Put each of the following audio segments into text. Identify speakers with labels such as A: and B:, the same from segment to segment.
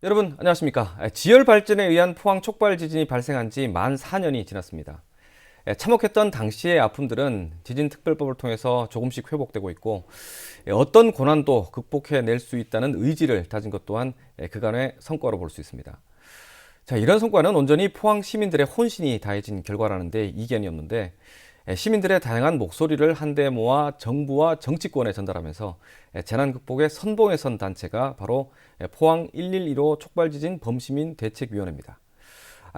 A: 여러분 안녕하십니까. 지열 발전에 의한 포항 촉발 지진이 발생한 지 만 4년이 지났습니다. 참혹했던 당시의 아픔들은 지진특별법을 통해서 조금씩 회복되고 있고, 어떤 고난도 극복해낼 수 있다는 의지를 다진 것 또한 그간의 성과로 볼 수 있습니다. 자, 이런 성과는 온전히 포항 시민들의 혼신이 다해진 결과라는 데 이견이 없는데, 시민들의 다양한 목소리를 한데 모아 정부와 정치권에 전달하면서 재난 극복에 선봉에 선 단체가 바로 포항 112로 촉발지진 범시민 대책위원회입니다.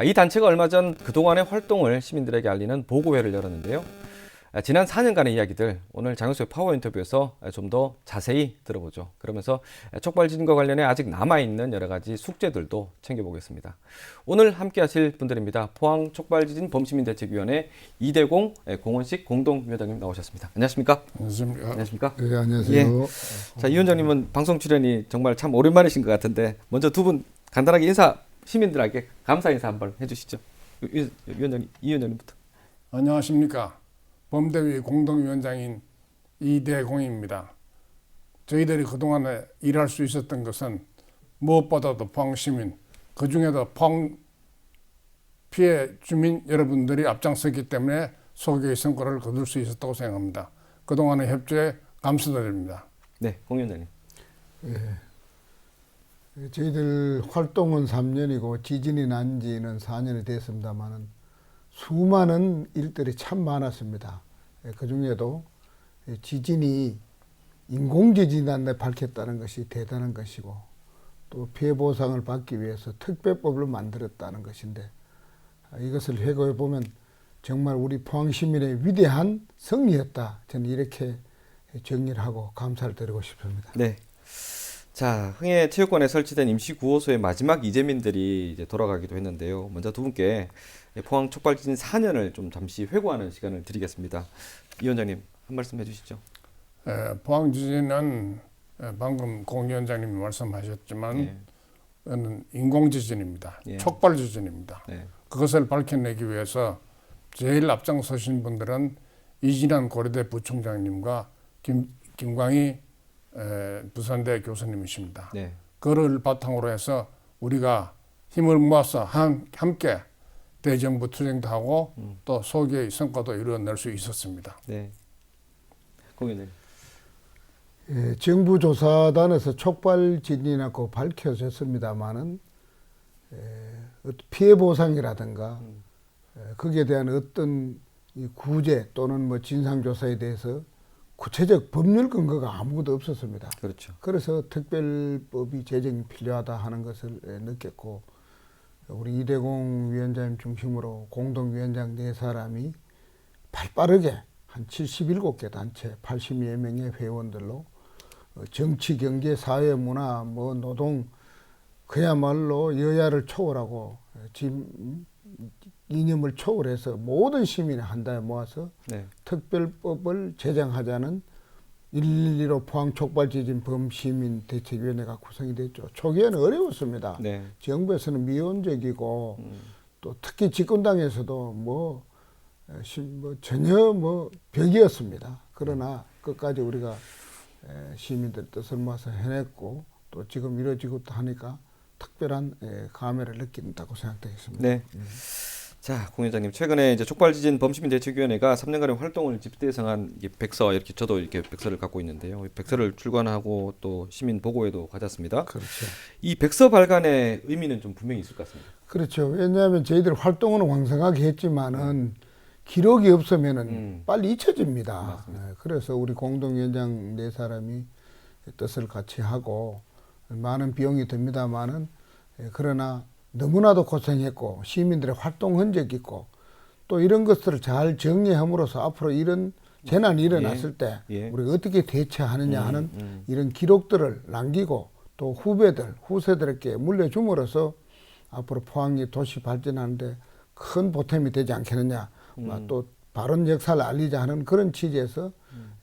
A: 이 단체가 얼마 전 그동안의 활동을 시민들에게 알리는 보고회를 열었는데요. 지난 4년간의 이야기들 오늘 장효수의 파워 인터뷰에서 좀 더 자세히 들어보죠. 그러면서 촉발지진과 관련해 아직 남아있는 여러 가지 숙제들도 챙겨보겠습니다. 오늘 함께 하실 분들입니다. 포항 촉발지진 범시민대책위원회 이대공 공원식 공동위원장님 나오셨습니다. 안녕하십니까?
B: 안녕하십니까?
A: 안녕하십니까?
B: 네, 안녕하세요.
A: 예. 자, 이 위원장님은 방송 출연이 정말 참 오랜만이신 것 같은데 먼저 두 분 간단하게 시민들에게 감사 인사 한번 해주시죠. 위원장님, 이 위원장님부터.
B: 안녕하십니까? 범대위 공동위원장인 이대공입니다. 저희들이 그동안에 일할 수 있었던 것은 무엇보다도 포항 시민, 그중에도 포항 피해 주민 여러분들이 앞장섰기 때문에 소개의 성과를 거둘 수 있었다고 생각합니다. 그동안의 협조에 감사드립니다.
A: 네, 공 위원장님.
C: 저희들 활동은 3년이고 지진이 난 지는 4년이 됐습니다만 수많은 일들이 참 많았습니다. 그 중에도 지진이 인공지진이라는 데 밝혔다는 것이 대단한 것이고, 또 피해 보상을 받기 위해서 특별법을 만들었다는 것인데, 이것을 회고해 보면 정말 우리 포항 시민의 위대한 승리였다, 저는 이렇게 정리를 하고 감사를 드리고 싶습니다.
A: 네. 자, 흥해 체육관에 설치된 임시 구호소의 마지막 이재민들이 이제 돌아가기도 했는데요. 먼저 두 분께 포항 촉발지진 4년을 좀 잠시 회고하는 시간을 드리겠습니다. 이 위원장님 한 말씀 해주시죠.
B: 포항 지진은 방금 공 위원장님이 말씀하셨지만 인공지진입니다.
A: 예.
B: 촉발지진입니다.
A: 네.
B: 그것을 밝혀내기 위해서 제일 앞장서신 분들은 이진환 고려대 부총장님과 김광희 부산대 교수님이십니다.
A: 네.
B: 그를 바탕으로 해서 우리가 힘을 모아서 함께 대정부 투쟁도 하고 또 소기의 성과도 이루어낼 수 있었습니다.
A: 네. 공 위원장님.
C: 정부 조사단에서 촉발 지진이라고 밝혀졌습니다만은 피해 보상이라든가 거기에 대한 어떤 이 구제 또는 뭐 진상 조사에 대해서 구체적 법률 근거가 아무것도 없었습니다.
A: 그렇죠.
C: 그래서 특별법이 제정이 필요하다 하는 것을 느꼈고, 우리 이대공 위원장님 중심으로 공동위원장 4사람이 발빠르게 한 77개 단체 80여 명의 회원들로 정치, 경제, 사회, 문화, 뭐 노동, 그야말로 여야를 초월하고 이념을 초월해서 모든 시민을 한 달에 모아서
A: 네.
C: 특별법을 제정하자는 112로 포항 촉발지진 범시민 대책위원회가 구성이 됐죠. 초기에는 어려웠습니다.
A: 네.
C: 정부에서는 미온적이고 또 특히 집권당에서도 전혀 벽이었습니다. 그러나 끝까지 우리가 시민들 뜻을 모아서 해냈고, 또 지금 이루어지고 하니까 특별한 감회를 느낀다고 생각되겠습니다.
A: 네. 자, 공 위원장님, 최근에 이제 촉발지진 범시민대책위원회가 3년간의 활동을 집대성한 백서, 이렇게 저도 이렇게 백서를 갖고 있는데요. 이 백서를 출간하고 또 시민 보고회도 가졌습니다.
C: 그렇죠.
A: 이 백서 발간의 의미는 좀 분명히 있을 것 같습니다.
C: 그렇죠. 왜냐하면 저희들 활동은 왕성하게 했지만은 기록이 없으면은 빨리 잊혀집니다. 그래서 우리 공동위원장 4사람이 뜻을 같이 하고 많은 비용이 듭니다만은, 그러나 너무나도 고생했고 시민들의 활동 흔적이 있고, 또 이런 것들을 잘 정리함으로써 앞으로 이런 재난이 일어났을 때 우리가 어떻게 대처하느냐 하는 이런 기록들을 남기고, 또 후세들에게 물려줌으로써 앞으로 포항이 도시 발전하는데 큰 보탬이 되지 않겠느냐, 또 바른 역사를 알리자 하는 그런 취지에서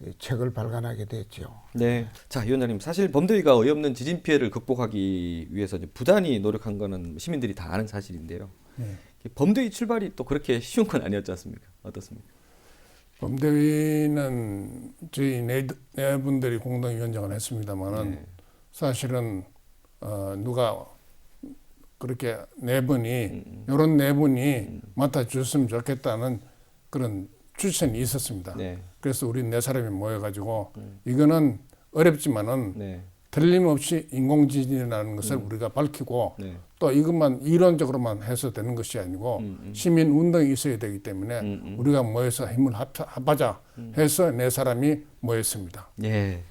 C: 이 책을 발간하게 됐죠.
A: 네. 자, 이 위원장님, 사실 범대위가 어이없는 지진 피해를 극복하기 위해서 이제 부단히 노력한 거는 시민들이 다 아는 사실인데요. 범대위 출발이 또 그렇게 쉬운 건 아니었지 않습니까? 어떻습니까?
B: 범대위는 저희 네 분들이 공동위원장을 했습니다만은 사실은 누가 그렇게 네 분이 이런 네 분이 맡아주셨으면 좋겠다는 그런 추천이 있었습니다.
A: 네.
B: 그래서 우리 네 사람이 모여가지고 이거는 어렵지만은
A: 네.
B: 틀림없이 인공지진이라는 것을 우리가 밝히고
A: 네.
B: 또 이것만 이론적으로만 해서 되는 것이 아니고 시민 운동이 있어야 되기 때문에 우리가 모여서 힘을 합하자 해서 네 사람이 모였습니다.
A: 예.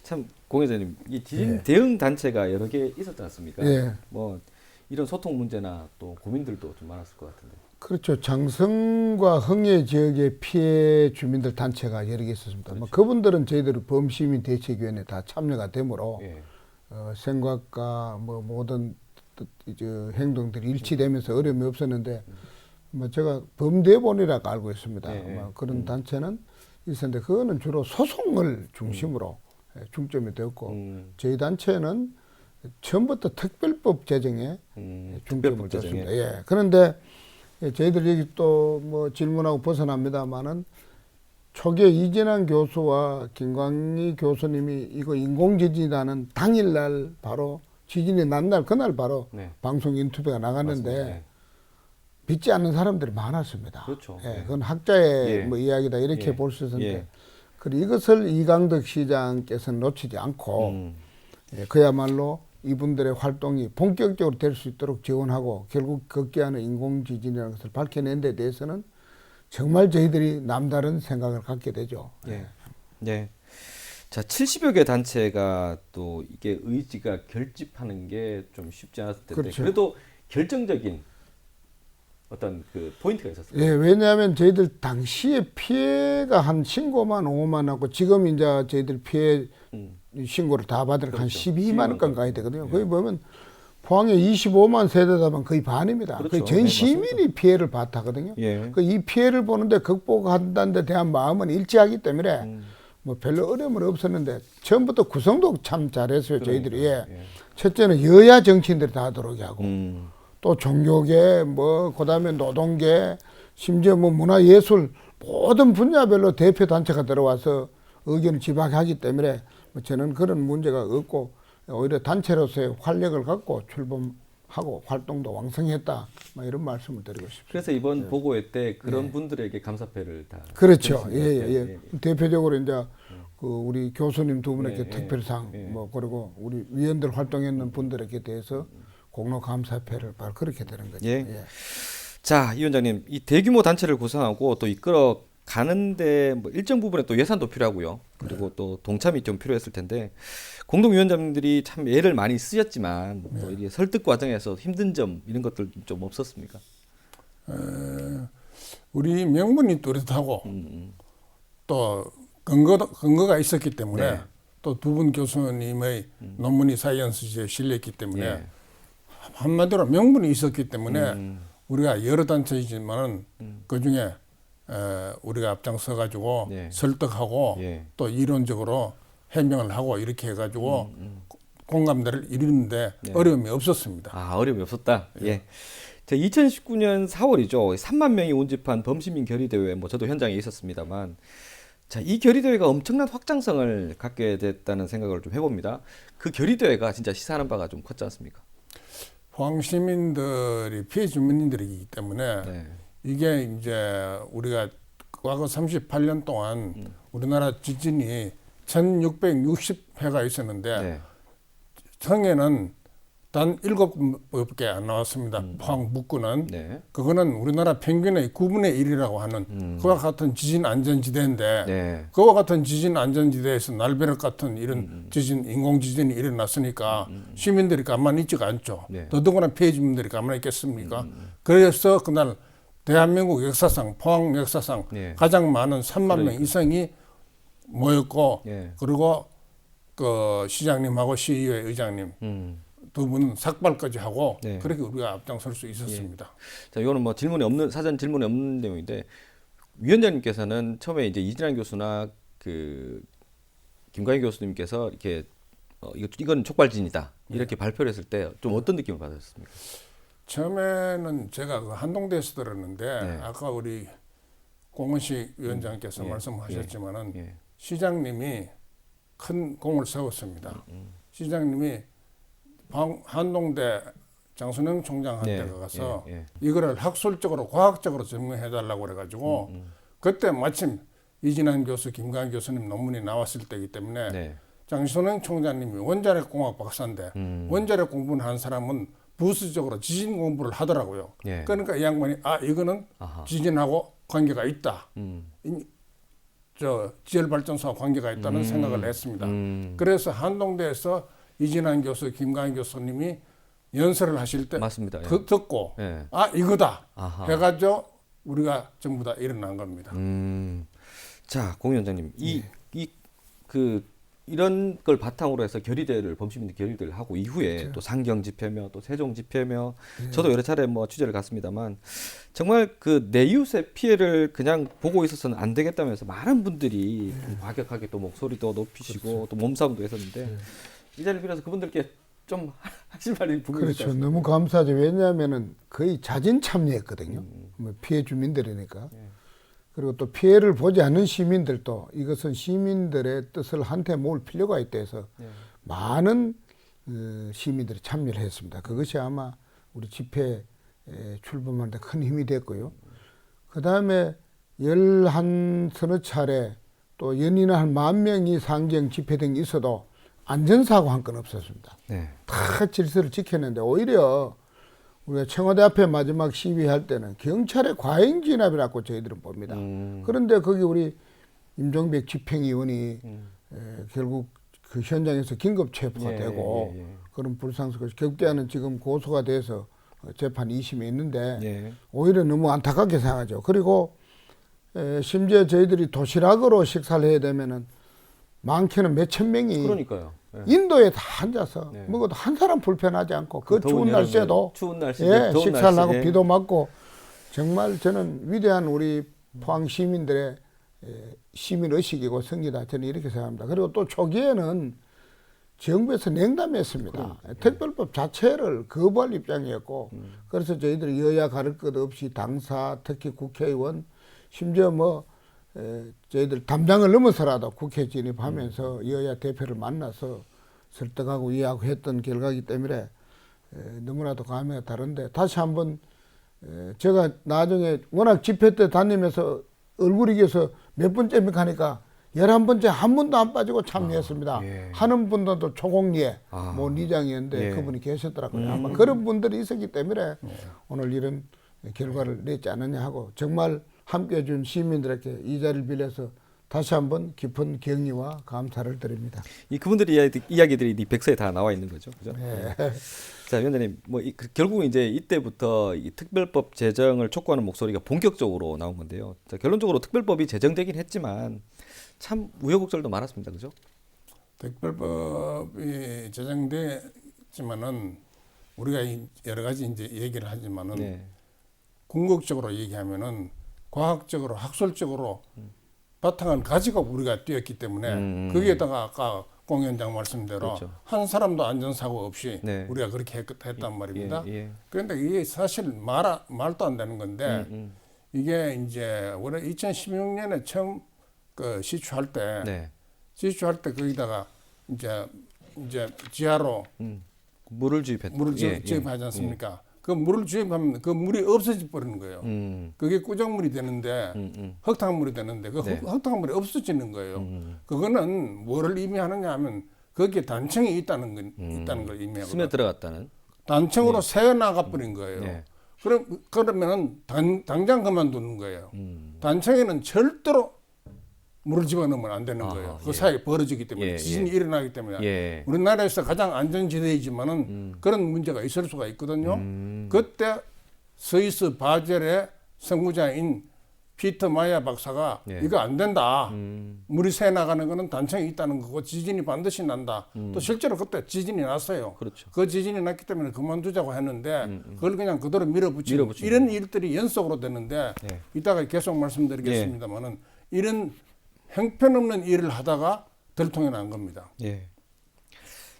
A: 참 공회장님, 이 지진
C: 예.
A: 대응 단체가 여러 개 있었지 않습니까?
C: 예.
A: 뭐 이런 소통 문제나 또 고민들도 좀 많았을 것 같은데.
C: 그렇죠. 장성과 흥해 지역의 피해 주민들 단체가 여러 개 있었습니다.
A: 그렇죠.
C: 그분들은 저희들 범시민 대책위원회 다 참여가 되므로
A: 예.
C: 생각과 뭐 모든 이제 행동들이 일치되면서 어려움이 없었는데 뭐 제가 범대본이라고 알고 있습니다.
A: 예, 예.
C: 그런 단체는 있었는데 그거는 주로 소송을 중심으로 중점이 되었고 저희 단체는 처음부터 특별법 제정에 중점을
A: 특별법 제정에.
C: 뒀습니다. 예. 그런데 저희들 여기 또 뭐 질문하고 벗어납니다만은 초기에 이진환 교수와 김광희 교수님이 이거 인공지진이라는 당일날 바로 지진이 난 날 그날 바로
A: 네.
C: 방송 인터뷰가 나갔는데
A: 맞습니다. 예.
C: 믿지 않는 사람들이 많았습니다.
A: 그렇죠.
C: 예,
A: 예.
C: 그건 학자의
A: 예.
C: 뭐 이야기다 이렇게
A: 예.
C: 볼 수 있는데
A: 예.
C: 그리고 이것을 이강덕 시장께서는 놓치지 않고 그야말로 이분들의 활동이 본격적으로 될 수 있도록 지원하고 결국 극기하는 인공지진이라는 것을 밝혀낸 데 대해서는 정말 저희들이 남다른 생각을 갖게 되죠.
A: 예. 예. 자, 70여 개 단체가 또 이게 의지가 결집하는 게 좀 쉽지 않았을 텐데
C: 그렇죠.
A: 그래도 결정적인 어떤 그 포인트가 있었습니다.
C: 예, 왜냐하면 저희들 당시에 피해가 한 신고만 5만 하고 지금 이제 저희들 피해 신고를 다 받으니까 한
A: 그렇죠.
C: 12만 원까지 가야 되거든요.
A: 예.
C: 거기 보면 포항에 25만 세대다면 거의 반입니다.
A: 그렇죠.
C: 거의 전
A: 네,
C: 시민이
A: 맞습니다.
C: 피해를 봤다거든요.
A: 예.
C: 이 피해를 보는데 극복한다는 데 대한 마음은 일치하기 때문에 뭐 별로 어려움은 없었는데 처음부터 구성도 참 잘했어요. 저희들이. 예.
A: 예.
C: 첫째는 여야 정치인들이 다 들어오게 하고
A: 음.
C: 또 종교계 뭐 그다음에 노동계 심지어 뭐 문화예술 모든 분야별로 대표 단체가 들어와서 의견을 집약하기 때문에 뭐 저는 그런 문제가 없고 오히려 단체로서의 활력을 갖고 출범하고 활동도 왕성했다 뭐 이런 말씀을 드리고 싶습니다.
A: 그래서 이번 보고회 때 그런 분들에게 감사패를 다
C: 그렇죠.
A: 드렸습니다.
C: 예. 대표적으로 이제 그 우리 교수님 두 분에게
A: 예,
C: 특별상
A: 예.
C: 뭐 그리고 우리 위원들 활동했는 분들에게 대해서 공로 감사패를 바로 그렇게 되는 거죠.
A: 예. 자, 이 위원장님, 이 대규모 단체를 구성하고 또 이끌어 가는데 뭐 일정 부분에 또 예산도 필요하고요. 그리고 또 동참이 좀 필요했을 텐데 공동위원장님들이 참 애를 많이 쓰셨지만 또 이게 설득 과정에서 힘든 점 이런 것들 좀 없었습니까?
B: 우리 명분이 뚜렷하고 또 근거가 있었기 때문에
A: 네.
B: 또 두 분 교수님의 논문이 사이언스지에 실렸기 때문에
A: 예.
B: 한마디로 명분이 있었기 때문에 우리가 여러 단체이지만은 그 중에 우리가 앞장서 가지고
A: 네.
B: 설득하고
A: 예.
B: 또 이론적으로 해명을 하고 이렇게 해가지고 공감대를 이루는데 어려움이 없었습니다.
A: 아, 어려움이 없었다. 예. 자, 2019년 4월이죠. 3만 명이 운집한 범시민 결의대회, 뭐 저도 현장에 있었습니다만, 자, 이 결의대회가 엄청난 확장성을 갖게 됐다는 생각을 좀 해봅니다. 그 결의대회가 진짜 시사하는 바가 좀 컸지 않습니까?
B: 포항 시민들이 피해 주민들이기 때문에
A: 네.
B: 이게 이제 우리가 과거 38년 동안 우리나라 지진이 1660회가 있었는데
A: 네.
B: 성에는 단 7곳밖에 안 나왔습니다. 포항 북구는.
A: 네.
B: 그거는 우리나라 평균의 9분의 1이라고 하는 그와 같은 지진 안전지대인데
A: 네.
B: 그와 같은 지진 안전지대에서 날벼락 같은 이런 지진, 인공지진이 일어났으니까 시민들이 가만히 있지가 않죠.
A: 네.
B: 더더구나 피해 주민들이 가만히 있겠습니까? 그래서 그날 대한민국 역사상, 포항 역사상
A: 네.
B: 가장 많은 3만 명 이상이 모였고
A: 네.
B: 그리고 그 시장님하고 시의회 의장님 두 분은 삭발까지 하고
A: 네.
B: 그렇게 우리가 앞장설 수 있었습니다.
A: 자, 이거는 뭐 사전 질문이 없는 내용인데 위원장님께서는 처음에 이제 이진환 교수나 그 김광희 교수님께서 이렇게 이건 촉발진이다 이렇게 발표를 했을 때 좀 어떤 느낌을 받으셨습니까?
B: 처음에는 제가 그 한동대에서 들었는데
A: 네.
B: 아까 우리 공원식 위원장께서 말씀하셨지만은
A: 예.
B: 시장님이 큰 공을 세웠습니다. 시장님이 한동대 장순영 총장한테
A: 네,
B: 가서
A: 예, 예.
B: 이거를 학술적으로 과학적으로 증명해달라고 그래가지고 그때 마침 이진환 교수, 김광희 교수님 논문이 나왔을 때이기 때문에
A: 네.
B: 장순영 총장님이 원자력 공학 박사인데 원자력 공부를 한 사람은 부수적으로 지진 공부를 하더라고요.
A: 예.
B: 그러니까 이 양반이 이거는
A: 아하.
B: 지진하고 관계가 있다. 지열 발전소와 관계가 있다는 생각을 했습니다. 그래서 한동대에서 이진환 교수, 김광희 교수님이 연설을 하실 때
A: 맞습니다. 예.
B: 듣고
A: 예.
B: 이거다
A: 아하.
B: 해가지고 우리가 전부 다 일어난 겁니다.
A: 자, 공 위원장님, 이런 걸 바탕으로 해서 결의대를 범시민들 결의대를 하고 이후에
C: 그렇죠.
A: 또 상경 집회며 또 세종 집회며 저도 여러 차례 뭐 취재를 갔습니다만 정말 그 내 이웃의 피해를 그냥 보고 있어서는 안 되겠다면서 많은 분들이 좀 과격하게 또 목소리도 높이시고 또 몸싸움도 했었는데 이 자리를 빌어서 그분들께 좀 하실 말이 분명히 있지
C: 그렇죠.
A: 않습니까?
C: 너무 감사하죠. 왜냐하면은 거의 자진 참여했거든요. 뭐 피해 주민들이니까. 그리고 또 피해를 보지 않는 시민들도 이것은 시민들의 뜻을 한테 모을 필요가 있다 해서 많은 시민들이 참여를 했습니다. 그것이 아마 우리 집회 출범하는 데 큰 힘이 됐고요. 그 다음에 11서너 차례 또 연이나 한 10,000명이 상경 집회 등이 있어도 안전사고 한 건 없었습니다.
A: 네.
C: 다 질서를 지켰는데 오히려 우리가 청와대 앞에 마지막 시위할 때는 경찰의 과잉 진압이라고 저희들은 봅니다. 그런데 거기 우리 임종백 집행위원이 결국 그 현장에서 긴급 체포가 되고 그런 불상사고 격대하는 지금 고소가 돼서 재판 2심에 있는데 오히려 너무 안타깝게 생각하죠. 그리고 심지어 저희들이 도시락으로 식사를 해야 되면은 많게는 몇천 명이
A: 그러니까요.
C: 인도에 다 앉아서 먹어도 한 사람 불편하지 않고 그 추운 날씨에도
A: 추운 날씨, 더운
C: 식사를 하고
A: 날씨에.
C: 비도 맞고 정말 저는 위대한 우리 포항 시민들의 시민 의식이고 성리다 저는 이렇게 생각합니다. 그리고 또 초기에는 정부에서 냉담했습니다. 특별법 자체를 거부할 입장이었고 그래서 저희들이 여야 가릴 것 없이 당사 특히 국회의원 심지어 뭐 저희들 담당을 넘어서라도 국회 진입하면서 여야 대표를 만나서 설득하고 이해하고 했던 결과이기 때문에 너무나도 감회가 다른데 다시 한번 제가 나중에 워낙 집회 때 다니면서 얼굴이 겨서 몇 번째입니까 하니까 11번째 한 번도 안 빠지고 참여했습니다. 하는 분들도 초공리에 뭐 리장이었는데 그분이 계셨더라고요. 아마 그런 분들이 있었기 때문에 오늘 이런 결과를 냈지 않느냐 하고 정말 함께해 준 시민들에게 이 자리를 빌려서 다시 한번 깊은 경의와 감사를 드립니다.
A: 이 그분들의 이야기들이 이 백서에 다 나와 있는 거죠, 그죠?
C: 네.
A: 자, 위원장님, 결국은 이제 이때부터 이 특별법 제정을 촉구하는 목소리가 본격적으로 나온 건데요. 자, 결론적으로 특별법이 제정되긴 했지만 참 우여곡절도 많았습니다, 그죠?
B: 특별법이 제정됐지만은 우리가 여러 가지 이제 얘기를 하지만은 궁극적으로 얘기하면은 과학적으로 학술적으로 바탕을 가지고 우리가 뛰었기 때문에 거기에다가 아까 공 위원장 말씀대로 한 사람도 안전사고 없이 우리가 그렇게 했단 말입니다. 그런데 이게 사실 말도 안 되는 건데 이게 이제 원래 2016년에 처음 그 시추할 때 거기다가 이제 지하로
A: 물을 주입하지
B: 않습니까? 그 물을 주입하면 그 물이 없어져 버리는 거예요. 그게 꾸정물이 되는데 흙탕물이 되는데 그 흙탕물이 없어지는 거예요. 그거는 뭐를 의미하느냐 하면 거기에 단층이 있다는 걸 의미하고
A: 스며 들어갔다는
B: 단층으로 새어 나가 버린 거예요. 그러면은 당장 그만두는 거예요. 단층에는 절대로 물을 집어넣으면 안 되는 거예요. 그 사이에 벌어지기 때문에 지진이 일어나기 때문에 우리나라에서 가장 안전지대이지만은 그런 문제가 있을 수가 있거든요. 그때 스위스 바젤의 선구자인 피터 마야 박사가 이거 안 된다. 물이 새 나가는 거는 단층이 있다는 거고 지진이 반드시 난다. 또 실제로 그때 지진이 났어요. 그 지진이 났기 때문에 그만두자고 했는데 그걸 그냥 그대로 밀어붙이고 이런 일들이 연속으로 되는데 이따가 계속 말씀드리겠습니다만은 이런 형편없는 일을 하다가 들통이 난 겁니다.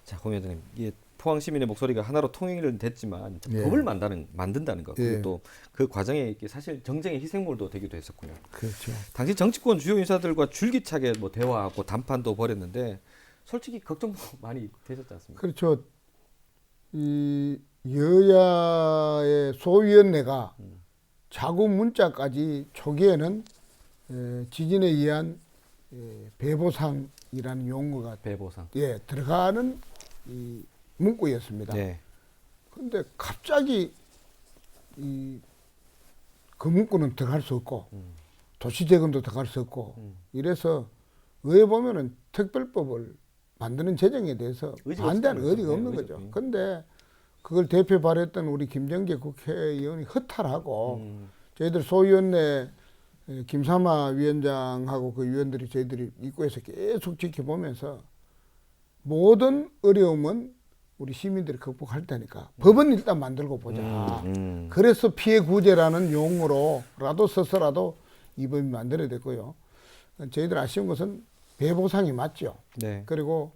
A: 자, 공 위원장님, 이게 포항 시민의 목소리가 하나로 통일은 됐지만 법을 만든다는 것, 그리고 또 그 과정에 사실 정쟁의 희생물도 되기도 했었군요.
C: 그렇죠.
A: 당시 정치권 주요 인사들과 줄기차게 뭐 대화하고 담판도 벌였는데 솔직히 걱정도 많이 되셨지 않습니까?
C: 그렇죠. 이 여야의 소위원회가 자구 문자까지 초기에는 지진에 의한 배보상이라는 용어가
A: 배보상.
C: 들어가는 이 문구였습니다.
A: 네.
C: 근데 갑자기 그 문구는 들어갈 수 없고 도시재건도 들어갈 수 없고 이래서 의회 보면은 특별법을 만드는 재정에 대해서
A: 의지가
C: 반대하는
A: 없어요.
C: 의지가 없는
A: 네,
C: 거죠.
A: 의지가
C: 근데 그걸 대표 발의했던 우리 김정재 국회의원이 허탈하고 저희들 소위원회 김삼아 위원장하고 그 위원들이 저희들이 입구에서 계속 지켜보면서 모든 어려움은 우리 시민들이 극복할 테니까 법은 일단 만들고 보자. 그래서 피해 구제라는 용어로라도 써서라도 이 법이 만들어야 됐고요. 저희들 아쉬운 것은 배보상이 맞죠.
A: 네.
C: 그리고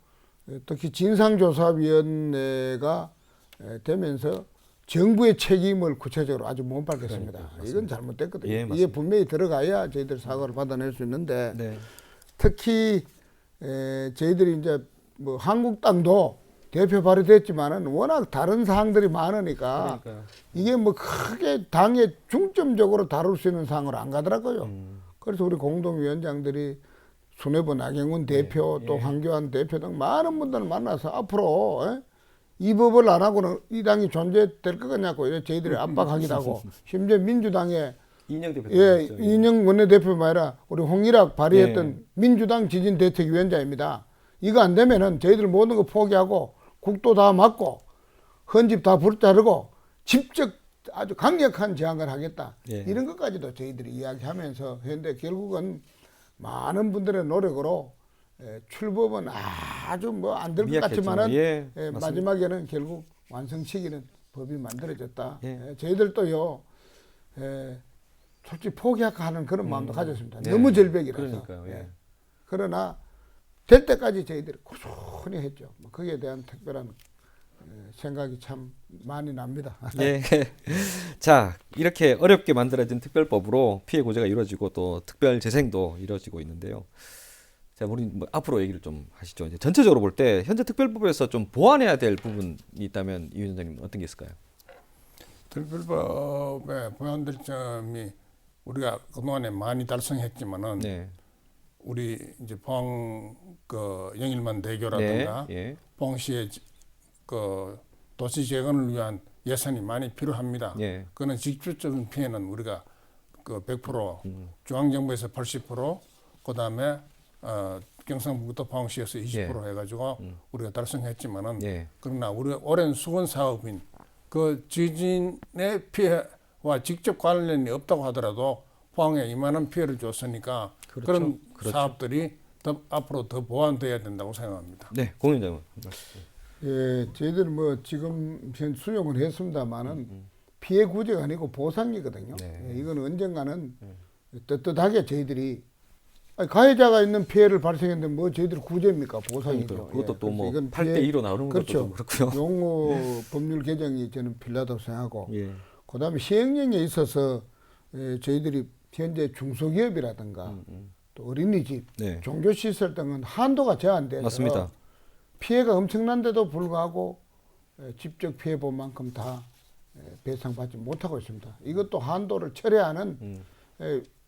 C: 특히 진상조사위원회가 되면서 정부의 책임을 구체적으로 아주 못 밝혔습니다. 이건 잘못됐거든요.
A: 예,
C: 이게
A: 맞습니다.
C: 분명히 들어가야 저희들 사과를 받아낼 수 있는데
A: 네.
C: 특히 저희들이 이제 뭐 한국당도 대표 발의됐지만은 워낙 다른 사항들이 많으니까
A: 그러니까요.
C: 이게 뭐 크게 당에 중점적으로 다룰 수 있는 사항을 안 가더라고요. 그래서 우리 공동위원장들이 손해보 나경원 대표 또 황교안 대표 등 많은 분들을 만나서 앞으로 이 법을 안 하고는 이 당이 존재될 것 같냐고 이래 저희들이 압박하기도 하고 심지어 민주당에
A: 이인영 대표.
C: 이인영 원내대표뿐만 아니라 우리 홍일학 발의했던 민주당 지진대책위원장입니다. 이거 안 되면은 저희들 모든 거 포기하고 국도 다 막고 헌집 다 불자르고 직접 아주 강력한 제안을 하겠다.
A: 예.
C: 이런 것까지도 저희들이 이야기하면서 했는데 결국은 많은 분들의 노력으로 출법은 아주 뭐 안 될 것 같지만은 마지막에는 결국 완성시키는 법이 만들어졌다. 저희들도요 솔직히 포기할까 하는 그런 마음도 가졌습니다. 너무 절벽이라서.
A: 그러니까요.
C: 그러나 될 때까지 저희들이 꾸준히 했죠. 뭐 거기에 대한 특별한 생각이 참 많이 납니다.
A: 예. 자, 이렇게 어렵게 만들어진 특별법으로 피해 구제가 이루어지고 또 특별 재생도 이루어지고 있는데요. 자, 우리 뭐 앞으로 얘기를 좀 하시죠. 이제 전체적으로 볼 때 현재 특별법에서 좀 보완해야 될 부분이 있다면 이 위원장님 어떤 게 있을까요?
B: 특별법의 보완될 점이 우리가 그동안에 많이 달성했지만은
A: 네.
B: 우리 이제 포항 그 영일만 대교라든가
A: 네.
B: 포항시의 그 도시 재건을 위한 예산이 많이 필요합니다.
A: 예.
B: 그는 직접적인 피해는 우리가 그 100% 중앙정부에서 80% 그다음에 경상북도 포항시에서 20% 해가지고 우리가 달성했지만은 그러나 우리 오랜 수건 사업인 그 지진의 피해와 직접 관련이 없다고 하더라도 포항에 이만한 피해를 줬으니까 그런 사업들이 더 앞으로 더 보완돼야 된다고 생각합니다.
A: 네, 공 위원장은.
C: 예, 저희들 뭐 지금 현 수용을 했습니다만은 피해 구제가 아니고 보상이거든요. 예, 이건 언젠가는 떳떳하게 저희들이 가해자가 있는 피해를 발생했는데 뭐 저희들 구제입니까? 보상이죠.
A: 그것도 또 뭐
C: 이건
A: 8대 2로 나오는 것도 좀 그렇고요.
C: 용어 법률 개정이 저는 필요하다고 생각하고 그다음에 시행령에 있어서 저희들이 현재 중소기업이라든가 또 어린이집, 종교시설 등은 한도가 제한돼서
A: 맞습니다.
C: 피해가 엄청난데도 불구하고 직접 피해 본 만큼 다 배상받지 못하고 있습니다. 이것도 한도를 철회하는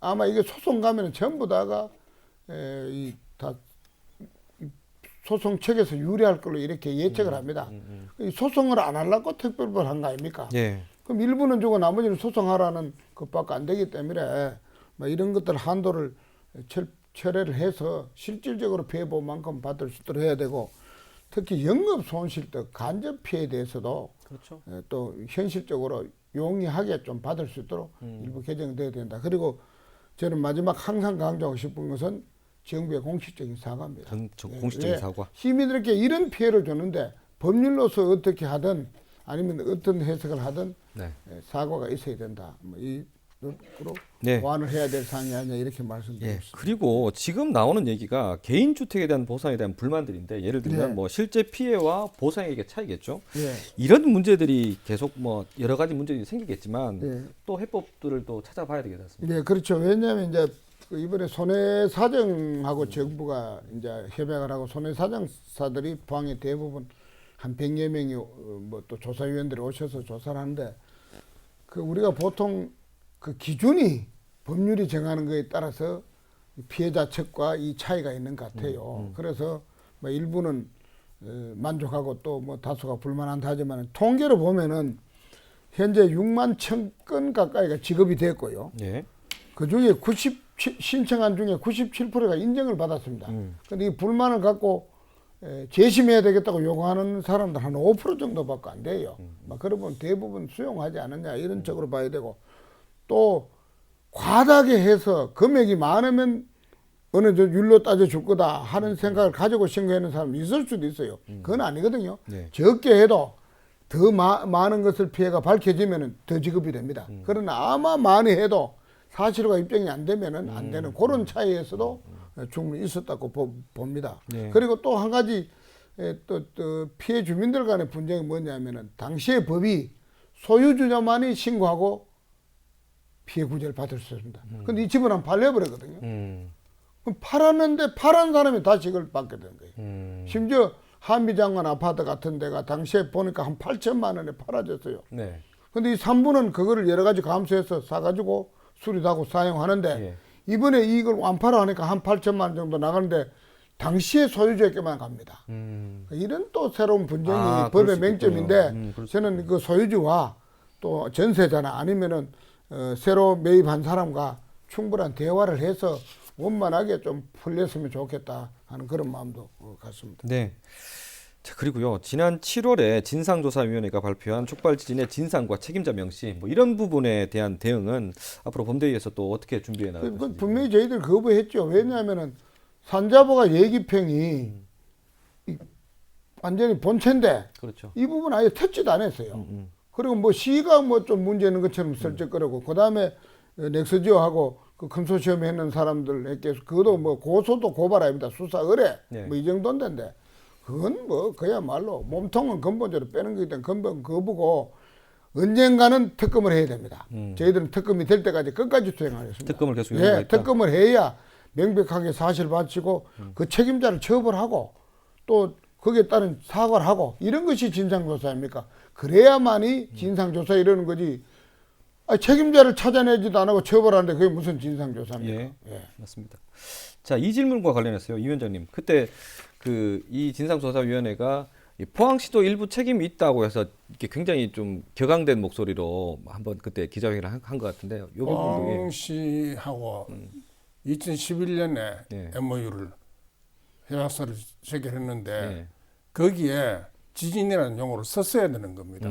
C: 아마 이게 소송 가면은 전부 다가 다 소송 측에서 유리할 걸로 이렇게 예측을 합니다. 이 소송을 안 하려고 특별법을 한 거 아닙니까? 그럼 일부는 주고 나머지는 소송하라는 것밖에 안 되기 때문에 뭐 이런 것들 한도를 철회를 해서 실질적으로 피해 본 만큼 받을 수 있도록 해야 되고 특히 영업 손실도 간접 피해에 대해서도 또 현실적으로 용이하게 좀 받을 수 있도록 일부 개정돼야 된다. 그리고 저는 마지막 항상 강조하고 싶은 것은 정부의 공식적인 사과입니다.
A: 공식적인 사과.
C: 시민들에게 이런 피해를 줬는데 법률로서 어떻게 하든 아니면 어떤 해석을 하든 사과가 있어야 된다. 뭐 이 노력으로 보완을 해야 될 사항이 아니냐 이렇게 말씀드리겠습니다.
A: 그리고 지금 나오는 얘기가 개인 주택에 대한 보상에 대한 불만들인데 예를 들면 뭐 실제 피해와 보상액의 차이겠죠. 이런 문제들이 계속 뭐 여러 가지 문제들이 생기겠지만 또 해법들을 또 찾아봐야 되겠지 않습니까?
C: 네, 그렇죠. 왜냐하면 이제 이번에 손해사정하고 정부가 이제 협약을 하고 손해사정사들이 포항의 대부분 한 100여 명이 뭐 또 조사위원들이 오셔서 조사를 하는데 그 우리가 보통 그 기준이 법률이 정하는 거에 따라서 피해자 측과 이 차이가 있는 것 같아요. 그래서 뭐 일부는 만족하고 또 뭐 다수가 불만한다 하지만 통계로 보면은 현재 6만 1,000건 가까이가 지급이 됐고요.
A: 예.
C: 그 중에 신청한 중에 97%가 인정을 받았습니다. 근데 이 불만을 갖고 재심해야 되겠다고 요구하는 사람들 한 5% 정도밖에 안 돼요. 막 그러면 대부분 수용하지 않느냐 이런 쪽으로 봐야 되고 또 과다하게 해서 금액이 많으면 어느 저 율로 따져줄 거다 하는 생각을 가지고 신고하는 사람이 있을 수도 있어요. 그건 아니거든요.
A: 네.
C: 적게 해도 더 많은 것을 피해가 밝혀지면 더 지급이 됩니다. 그러나 아마 많이 해도 사실과 입증이 안 되면은 안 되는 그런 차이에서도 충분히 있었다고 봅니다.
A: 네.
C: 그리고 또 한 가지 또 피해 주민들 간의 분쟁이 뭐냐면은 당시의 법이 소유주자만이 신고하고 피해 구제를 받을 수 있습니다. 근데 이 집은 한 팔려버렸거든요. 그럼 팔았는데 팔은 사람이 다시 이걸 받게 된 거예요. 심지어 한미장관 아파트 같은 데가 당시에 보니까 한 8천만 원에 팔아졌어요.
A: 네.
C: 근데 이 3부는 그거를 여러 가지 감수해서 사가지고 수리하고 사용하는데
A: 예.
C: 이번에 이걸 안 팔아 하니까 한 8천만 원 정도 나가는데 당시에 소유주에게만 갑니다. 이런 또 새로운 분쟁이 법의 맹점인데 저는 그 소유주와 또 전세자나 아니면은 새로 매입한 사람과 충분한 대화를 해서 원만하게 좀 풀렸으면 좋겠다 하는 그런 마음도 같습니다.
A: 네. 자, 그리고요. 지난 7월에 진상조사위원회가 발표한 촉발 지진의 진상과 책임자 명시 뭐 이런 부분에 대한 대응은 앞으로 범대위에서 또 어떻게 준비해 나갈 것인지.
C: 분명히 저희들 거부했죠. 왜냐하면은 산자부가 예기평이 완전히 본체인데
A: 그렇죠.
C: 이 부분 아예 터치도 안 했어요. 그리고 뭐 시가 뭐 좀 문제 있는 것처럼 설적거리고 그다음에 넥스지오하고 그 컨소시엄에 했는 사람들에게 그것도 뭐 고소도 고발 아닙니다. 수사 의뢰
A: 네.
C: 뭐 이 정도인데 그건 뭐 그야말로 몸통은 근본적으로 빼는 거기 때문에 근본 거부고 언젠가는 특검을 해야 됩니다. 저희들은 특검이 될 때까지 끝까지 수행하겠습니다.
A: 특검을 계속
C: 예,
A: 요구하겠다.
C: 특검을 해야 명백하게 사실 밝히고 그 책임자를 처벌하고 또 거기에 따른 사과를 하고 이런 것이 진상조사입니까? 그래야만이 진상조사 이러는 거지. 책임자를 찾아내지도 안 하고 처벌하는데 그게 무슨 진상조사입니까?
A: 예.
C: 예.
A: 맞습니다. 자, 이 질문과 관련해서요, 이 위원장님. 그때 이 진상조사위원회가 이 포항시도 일부 책임이 있다고 해서 이렇게 굉장히 좀 격앙된 목소리로 한번 그때 기자회견을 한 것 같은데요. 요 부분도
B: 포항시하고 2011년에
A: 예.
B: MOU를 협약서를 체결했는데
A: 예.
B: 거기에 지진이라는 용어를 썼어야 되는 겁니다.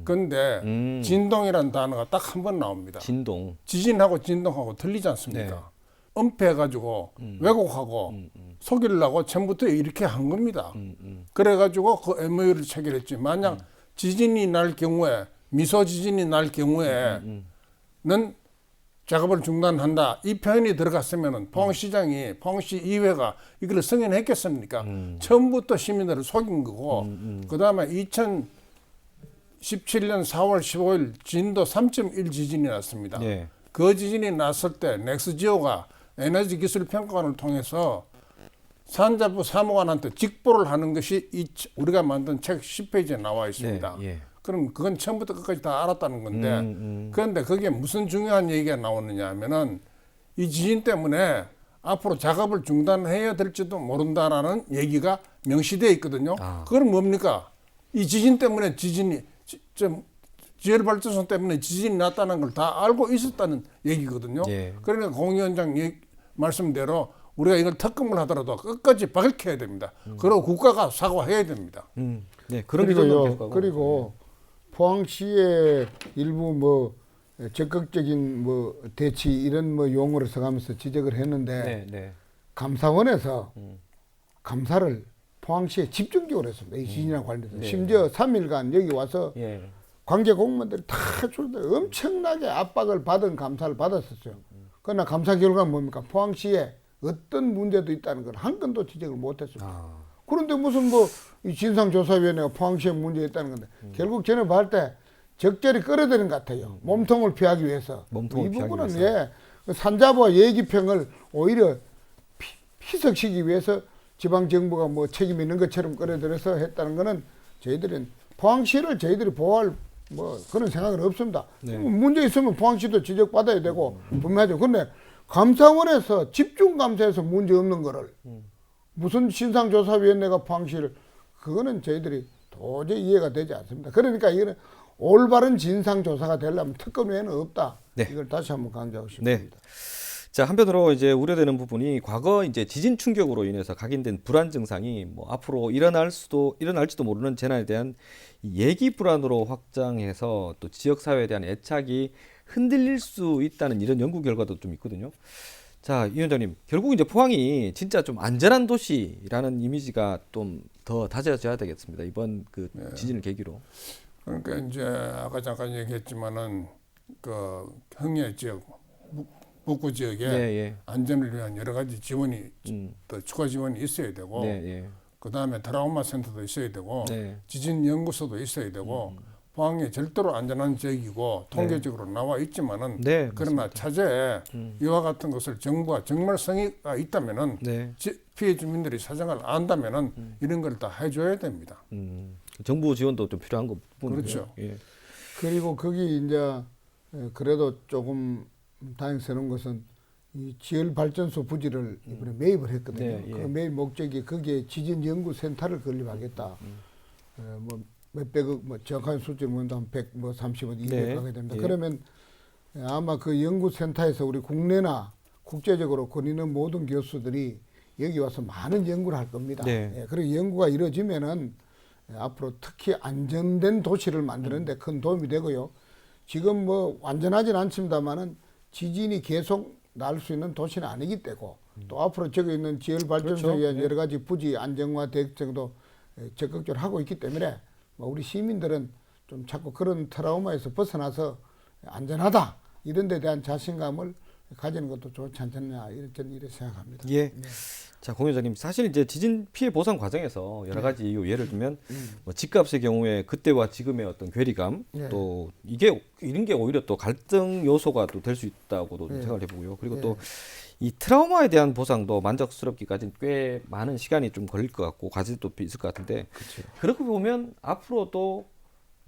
B: 그런데
A: 음.
B: 진동이라는 단어가 딱 한 번 나옵니다.
A: 진동.
B: 지진하고 진동하고 틀리지 않습니까?
A: 네.
B: 은폐해가지고 왜곡하고 속이려고 처음부터 이렇게 한 겁니다. 그래가지고 그 MOU를 체결했지. 만약 지진이 날 경우에 미소 지진이 날 경우에는 작업을 중단한다. 이 표현이 들어갔으면은 포항시장이 포항시 이회가 이걸 승인했겠습니까? 처음부터 시민들을 속인 거고 그다음에 2017년 4월 15일 진도 3.1 지진이 났습니다.
A: 예.
B: 그 지진이 났을 때 넥스지오가 에너지 기술 평가원을 통해서 산자부 사무관한테 직보를 하는 것이 우리가 만든 책 10페이지에 나와 있습니다.
A: 네, 예.
B: 그럼 그건 처음부터 끝까지 다 알았다는 건데 그런데 거기에 무슨 중요한 얘기가 나오느냐 하면은 이 지진 때문에 앞으로 작업을 중단해야 될지도 모른다라는 얘기가 명시되어 있거든요. 그건 뭡니까? 이 지진 때문에 지열발전소 때문에 지진이 났다는 걸 다 알고 있었다는 얘기거든요.
A: 예.
B: 그러니까 공 위원장 말씀대로 우리가 이걸 특검을 하더라도 끝까지 밝혀야 됩니다. 그리고 국가가 사과해야 됩니다.
A: 네, 그런 기존도 계속하고.
C: 그리고 포항시의 일부 뭐 적극적인 뭐 대치 이런 뭐 용어를 써가면서 지적을 했는데
A: 네, 네.
C: 감사원에서 감사를 포항시에 집중적으로 했습니다. 이 지진이랑 관련해서 심지어 3일간 여기 와서
A: 예.
C: 관계 공무원들이 다 출동 엄청나게 압박을 받은 감사를 받았었어요. 그러나 감사 결과는 뭡니까? 포항시에 어떤 문제도 있다는 걸 한 건도 지적을 못했습니다. 그런데 무슨 뭐 이 진상조사위원회가 포항시에 문제 있다는 건데 결국 저는 봤을 때 적절히 끌어들인 것 같아요. 몸통을 피하기 위해서.
A: 몸통을
C: 이
A: 피하기
C: 부분은
A: 위해서.
C: 산자부와 예기평을 오히려 희석시키기 위해서 지방정부가 뭐 책임 있는 것처럼 끌어들여서 했다는 거는 저희들은 포항시를 저희들이 보호할 뭐 그런 생각은 없습니다.
A: 네.
C: 문제 있으면 포항시도 지적받아야 되고 분명하죠. 그런데 감사원에서 집중 감사해서 문제 없는 거를 무슨 신상조사위원회가 포항시를 그거는 저희들이 도저히 이해가 되지 않습니다. 그러니까 이거는 올바른 진상조사가 되려면 특검 외에는 없다.
A: 네.
C: 이걸 다시 한번 강조하고
A: 네.
C: 싶습니다.
A: 자, 한편으로 이제 우려되는 부분이 과거 이제 지진 충격으로 인해서 각인된 불안 증상이 뭐 앞으로 일어날지도 모르는 재난에 대한 이 예기 불안으로 확장해서 또 지역 사회에 대한 애착이 흔들릴 수 있다는 이런 연구 결과도 좀 있거든요. 자, 이 위원장님, 결국 이제 포항이 진짜 좀 안전한 도시라는 이미지가 좀 더 다져져야 되겠습니다. 이번 그 지진을 계기로.
B: 그러니까 이제 아까 잠깐 얘기했지만은 그 흥해 지역 북부 지역에
A: 예, 예.
B: 안전을 위한 여러 가지 지원이 또 추가 지원이 있어야 되고
A: 네, 예.
B: 그 다음에 트라우마 센터도 있어야 되고
A: 네.
B: 지진 연구소도 있어야 되고 포항이 절대로 안전한 지역이고 통계적으로 나와 있지만은
A: 네,
B: 그러나 차제에 이와 같은 것을 정부가 정말 성의가 있다면은
A: 네.
B: 피해 주민들이 사정을 안다면은 이런 걸 다 해줘야 됩니다.
A: 정부 지원도 좀 필요한 거 부분이고요.
B: 그렇죠.
A: 예.
C: 그리고 거기 이제 그래도 조금 다행스러운 것은 이 지열 발전소 부지를 이번에 매입을 했거든요.
A: 네, 예.
C: 그 매입 목적이 거기에 지진 연구 센터를 건립하겠다. 뭐 몇백억, 뭐 정확한 수치는 뭔가 한 100, 뭐 30억, 200억
A: 네,
C: 하게 됩니다.
A: 예.
C: 그러면 아마 그 연구 센터에서 우리 국내나 국제적으로 권위는 모든 교수들이 여기 와서 많은 연구를 할 겁니다.
A: 네.
C: 예, 그리고 연구가 이루어지면은 앞으로 특히 안전된 도시를 만드는데 큰 도움이 되고요. 지금 뭐 완전하진 않습니다만은 지진이 계속 날 수 있는 도시는 아니기 때문에 또 앞으로 저기 있는 지열 발전소에
A: 그렇죠.
C: 의한
A: 네.
C: 여러 가지 부지 안정화 대책도 적극적으로 하고 있기 때문에 뭐 우리 시민들은 좀 자꾸 그런 트라우마에서 벗어나서 안전하다 이런 데 대한 자신감을 가지는 것도 좋지 않겠냐 이렇게 생각합니다.
A: 예.
C: 네.
A: 자, 공 회장님, 사실 이제 지진 피해 보상 과정에서 여러 가지 이유, 예를 들면 뭐 집값의 경우에 그때와 지금의 어떤 괴리감,
C: 네.
A: 또 이게 이런 게 오히려 또 갈등 요소가 또 될 수 있다고도
C: 네.
A: 생각을 해보고요. 그리고
C: 네.
A: 또 이 트라우마에 대한 보상도 만족스럽기까지는 꽤 많은 시간이 좀 걸릴 것 같고 과제도 있을 것 같은데 그렇게 보면 앞으로도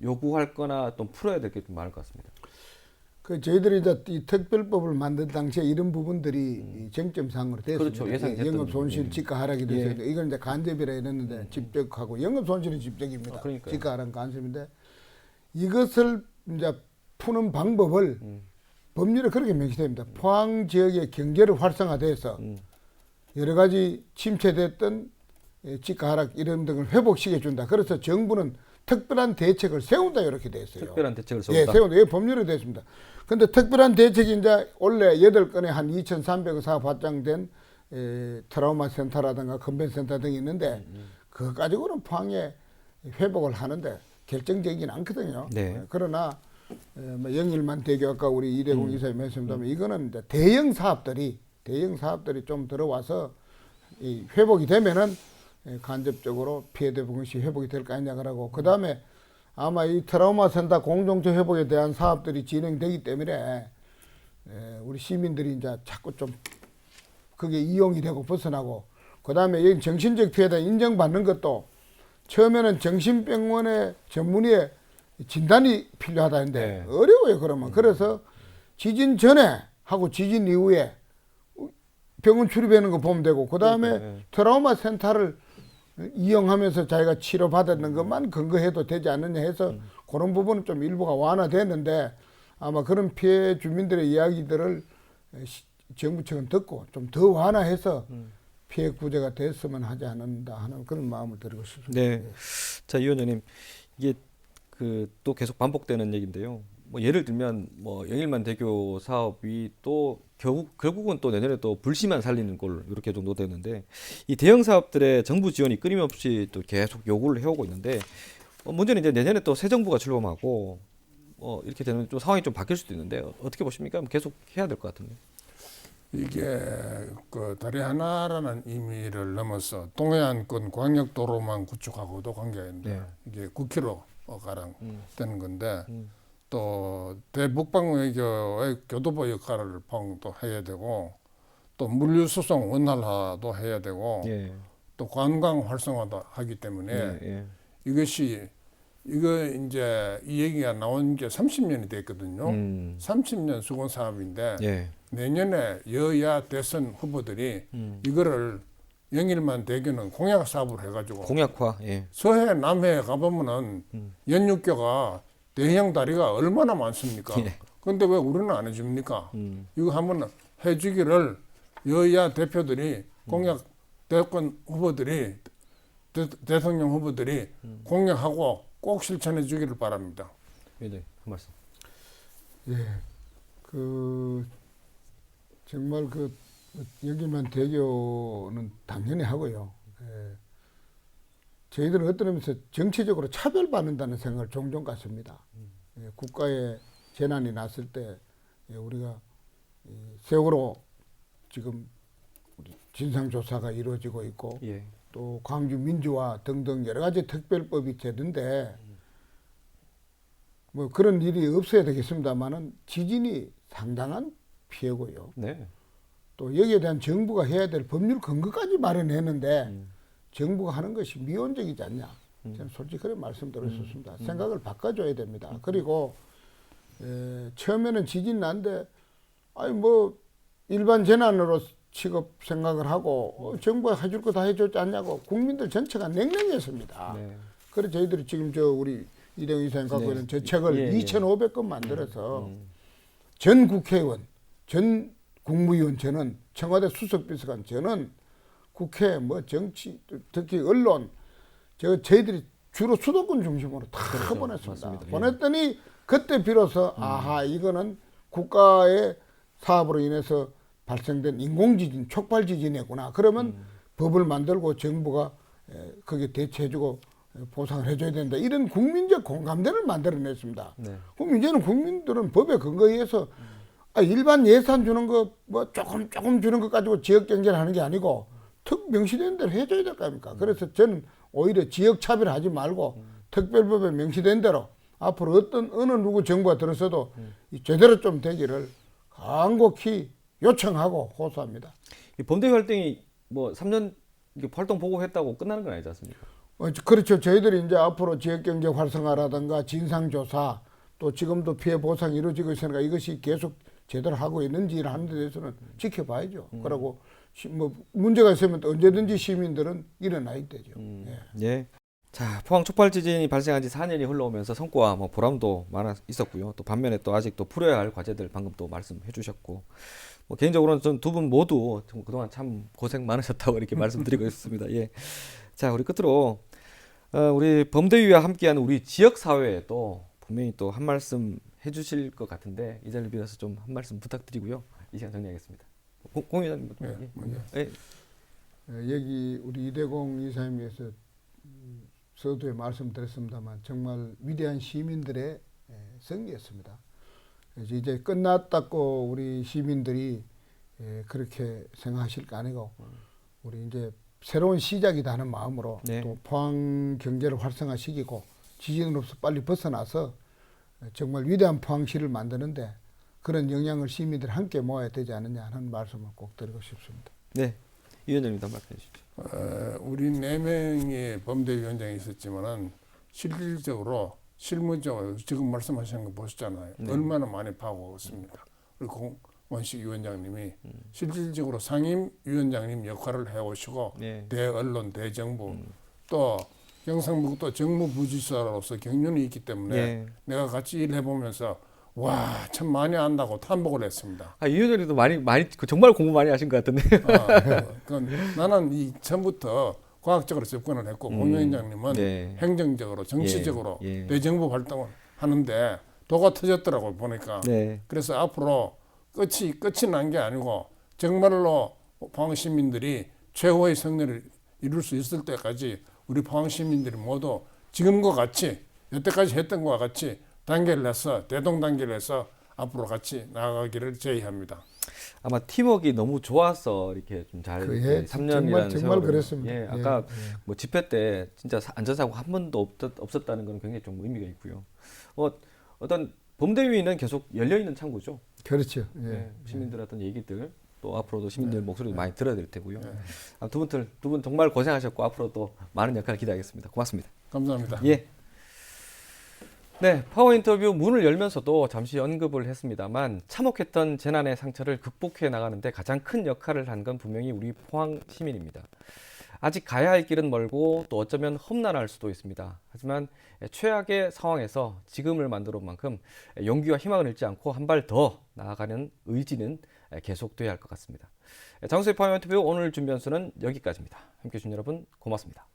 A: 요구할-거나 또 풀어야 될 게 좀 많을 것 같습니다.
C: 그 저희들이 이제 이 특별법을 만든 당시에 이런 부분들이 이 쟁점 사항으로 됐습니다.
A: 그렇죠. 예상됐던
C: 영업 손실 지가 하락이 돼서
A: 예.
C: 이건 이제 간접이라 이랬는데 직접하고 영업 손실은 직접입니다.
A: 그러니까요.
C: 지가 하락 간접인데 이것을 이제 푸는 방법을 법률에 그렇게 명시됩니다. 포항 지역의 경제를 활성화돼서 여러 가지 침체됐던 지가 하락 이런 등을 회복시켜 준다. 그래서 정부는 특별한 대책을 세운다 이렇게 돼 있어요.
A: 특별한 대책을
C: 예,
A: 세운다.
C: 세운다. 예, 법률에 되어 있습니다. 근데 특별한 대책이 이제 원래 8건에 한 2,300억 사업 확장된 트라우마 센터라든가 컨벤센터 등이 있는데 그거 가지고는 포항에 회복을 하는데 결정적이긴 않거든요.
A: 네.
C: 그러나 뭐 영일만 대교 아까 우리 이대공 이사님 말씀드리면 이거는 이제 대형 사업들이 좀 들어와서 이 회복이 되면은 간접적으로 피해된 것이 회복이 될 거 아니냐고 그 다음에 아마 이 트라우마 센터 공동체 회복에 대한 사업들이 진행되기 때문에 우리 시민들이 이제 자꾸 좀 그게 이용이 되고 벗어나고 그 다음에 여기 정신적 피해다 인정받는 것도 처음에는 정신병원의 전문의의 진단이 필요하다는데
A: 네.
C: 어려워요 그러면 그래서 지진 전에 하고 지진 이후에 병원 출입하는 거 보면 되고 그 다음에
A: 네.
C: 트라우마 센터를 이용하면서 자기가 치료받았는 것만 근거해도 되지 않느냐 해서 그런 부분은 좀 일부가 완화됐는데 아마 그런 피해 주민들의 이야기들을 정부 측은 듣고 좀 더 완화해서 피해 구제가 됐으면 하지 않는다 하는 그런 마음을 드리고 싶습니다.
A: 네. 자, 이 위원장님, 이게 그 또 계속 반복되는 얘기인데요. 뭐 예를 들면 뭐 영일만 대교 사업이 또 결국은 또 내년에 또 불씨만 살리는 꼴 이렇게 정도 되는데 이 대형 사업들의 정부 지원이 끊임없이 또 계속 요구를 해오고 있는데 문제는 이제 내년에 또 새 정부가 출범하고 이렇게 되면 좀 상황이 좀 바뀔 수도 있는데 어떻게 보십니까? 계속 해야 될 것 같은데.
B: 이게 그 다리 하나라는 의미를 넘어서 동해안권 광역도로만 구축하고도 관계가 있는데
A: 네.
B: 이게 9km 가량 되는 건데 또 대북방 외교의 교도보 역할을 또 해야 되고 또 물류수송 원활화도 해야 되고
A: 예.
B: 또 관광 활성화도 하기 때문에
A: 예. 예.
B: 이거 이제 이 얘기가 나온 게 30년이 됐거든요. 30년 수건 사업인데
A: 예.
B: 내년에 여야 대선 후보들이 이거를 영일만 대교는 공약 사업을 해가지고
A: 공약화. 예.
B: 서해 남해에 가보면은 연육교가 대형 다리가 얼마나 많습니까?
A: 예.
B: 근데 왜 우리는 안 해줍니까? 이거 한번 해주기를 여야 대표들이 공약 대권 후보들이 대통령 후보들이 공약하고 꼭 실천해 주기를 바랍니다.
A: 위원장님 한 말씀.
C: 예, 정말 여기만 대교는 당연히 하고요. 예, 저희들은 어떤 의미에서 정치적으로 차별받는다는 생각을 종종 갖습니다. 예, 국가에 재난이 났을 때 우리가 세월호 지금 우리 진상조사가 이루어지고 있고
A: 예.
C: 또 광주 민주화 등등 여러 가지 특별법이 되는데 뭐 그런 일이 없어야 되겠습니다만은 지진이 상당한 피해고요.
A: 네.
C: 또 여기에 대한 정부가 해야 될 법률 근거까지 마련했는데 정부가 하는 것이 미온적이지 않냐. 저는 솔직히 그런 말씀드렸었습니다. 생각을 바꿔줘야 됩니다. 그리고 처음에는 지진 난데 아니 뭐 일반 재난으로 취급 생각을 하고 정부가 해줄 거 다 해줬지 않냐고 국민들 전체가 냉랭했습니다.
A: 네.
C: 그래서 저희들이 지금 우리 이대웅 이사님 갖고
A: 네.
C: 있는 저 책을
A: 예,
C: 2,500건 만들어서 전 국회의원, 전 국무위원 저는 청와대 수석비서관 저는 국회 뭐 정치 특히 언론 저희들이 주로 수도권 중심으로 다
A: 그렇죠.
C: 보냈습니다.
A: 맞습니다. 예.
C: 보냈더니 그때 비로소 아하 이거는 국가의 사업으로 인해서 발생된 인공지진, 촉발지진이구나. 그러면 법을 만들고 정부가 거기에 대처해주고 보상을 해줘야 된다. 이런 국민적 공감대를 만들어냈습니다.
A: 네.
C: 그럼 이제는 국민들은 법에 근거에 의해서 일반 예산 주는 거 뭐 조금 주는 것 가지고 지역 경제를 하는 게 아니고 특 명시된 대로 해줘야 될 거 아닙니까? 그래서 저는 오히려 지역 차별하지 말고 특별법에 명시된 대로 앞으로 어느 누구 정부가 들어서도 제대로 좀 되기를 간곡히 요청하고 호소합니다.
A: 이 범대위 활동이 뭐 3년 활동 보고했다고 끝나는 건 아니지 않습니까?
C: 그렇죠. 저희들이 이제 앞으로 지역경제 활성화라든가 진상조사 또 지금도 피해 보상이 이루어지고 있으니까 이것이 계속 제대로 하고 있는지를 하는 데 대해서는 지켜봐야죠. 그리고 뭐 문제가 있으면 언제든지 시민들은 일어나야 되죠. 예.
A: 예. 자, 포항 촉발 지진이 발생한 지 4년이 흘러오면서 성과와 뭐 보람도 많아 있었고요. 또 반면에 또 아직 또 풀어야 할 과제들 방금 또 말씀해 주셨고, 뭐 개인적으로는 전 두 분 모두 그동안 참 고생 많으셨다고 이렇게 말씀드리고 있습니다. 예. 자, 우리 끝으로 우리 범대위와 함께하는 우리 지역 사회에 또 분명히 또 한 말씀 해주실 것 같은데 이 자리를 빌어서 좀 한 말씀 부탁드리고요. 이 시간 정리하겠습니다. 공 의장님,
C: 여기 우리 이대공 이사님께서 서두에 말씀드렸습니다만 정말 위대한 시민들의 성기였습니다. 이제 끝났다고 우리 시민들이 그렇게 생각하실 거 아니고 우리 이제 새로운 시작이다 하는 마음으로
A: 네.
C: 또 포항 경제를 활성화시키고 지진으로부터 빨리 벗어나서 정말 위대한 포항시를 만드는데 그런 영향을 시민들이 함께 모아야 되지 않느냐 하는 말씀을 꼭 드리고 싶습니다.
A: 네, 이 위원장님도 한 말씀 해주십시오.
B: 우리 4명의 범대위원장이 있었지만은 실질적으로 실무적으로 지금 말씀하시는 거 보셨잖아요.
A: 네.
B: 얼마나 많이 파고왔습니까? 그리고 원식 위원장님이 실질적으로 상임위원장님 역할을 해오시고
A: 네.
B: 대언론, 대정부 또 경상북도 정무부지사로서 경륜이 있기 때문에
A: 네.
B: 내가 같이 일해보면서 와, 참 많이 안다고 탐복을 했습니다.
A: 이 위원장님도 많이 정말 공부 많이 하신 것 같은데.
B: 나는 이 전부터 과학적으로 접근을 했고 공 위원장님은
A: 네.
B: 행정적으로 정치적으로
A: 예.
B: 대정부 활동을 하는데 도가 터졌더라고요 보니까.
A: 네.
B: 그래서 앞으로 끝이 난 게 아니고 정말로 포항 시민들이 최고의 승리를 이룰 수 있을 때까지 우리 포항 시민들이 모두 지금과 같이 여태까지 했던 것과 같이 단계를 해서 대동단계를 해서 앞으로 같이 나아가기를 제의합니다.
A: 아마 팀워크가 너무 좋아서 이렇게 좀 잘 3년이라는
C: 정말 그랬습니다.
A: 예, 아까 뭐 집회 때 진짜 안전사고 한 번도 없었다는 건 굉장히 좀 의미가 있고요. 어떤 범대위는 계속 열려 있는 창구죠.
C: 그렇죠.
A: 예, 시민들 어떤 얘기들 또 앞으로도 시민들 목소리도 많이 들어야 될 테고요. 두 분 정말 고생하셨고 앞으로 또 많은 역할을 기대하겠습니다. 고맙습니다.
B: 감사합니다.
A: 예. 네, 파워 인터뷰 문을 열면서도 잠시 언급을 했습니다만 참혹했던 재난의 상처를 극복해 나가는데 가장 큰 역할을 한 건 분명히 우리 포항 시민입니다. 아직 가야 할 길은 멀고 또 어쩌면 험난할 수도 있습니다. 하지만 최악의 상황에서 지금을 만들어 온 만큼 용기와 희망을 잃지 않고 한 발 더 나아가는 의지는 계속돼야 할 것 같습니다. 장수의 파워 인터뷰 오늘 준비한 수는 여기까지입니다. 함께해 주신 여러분 고맙습니다.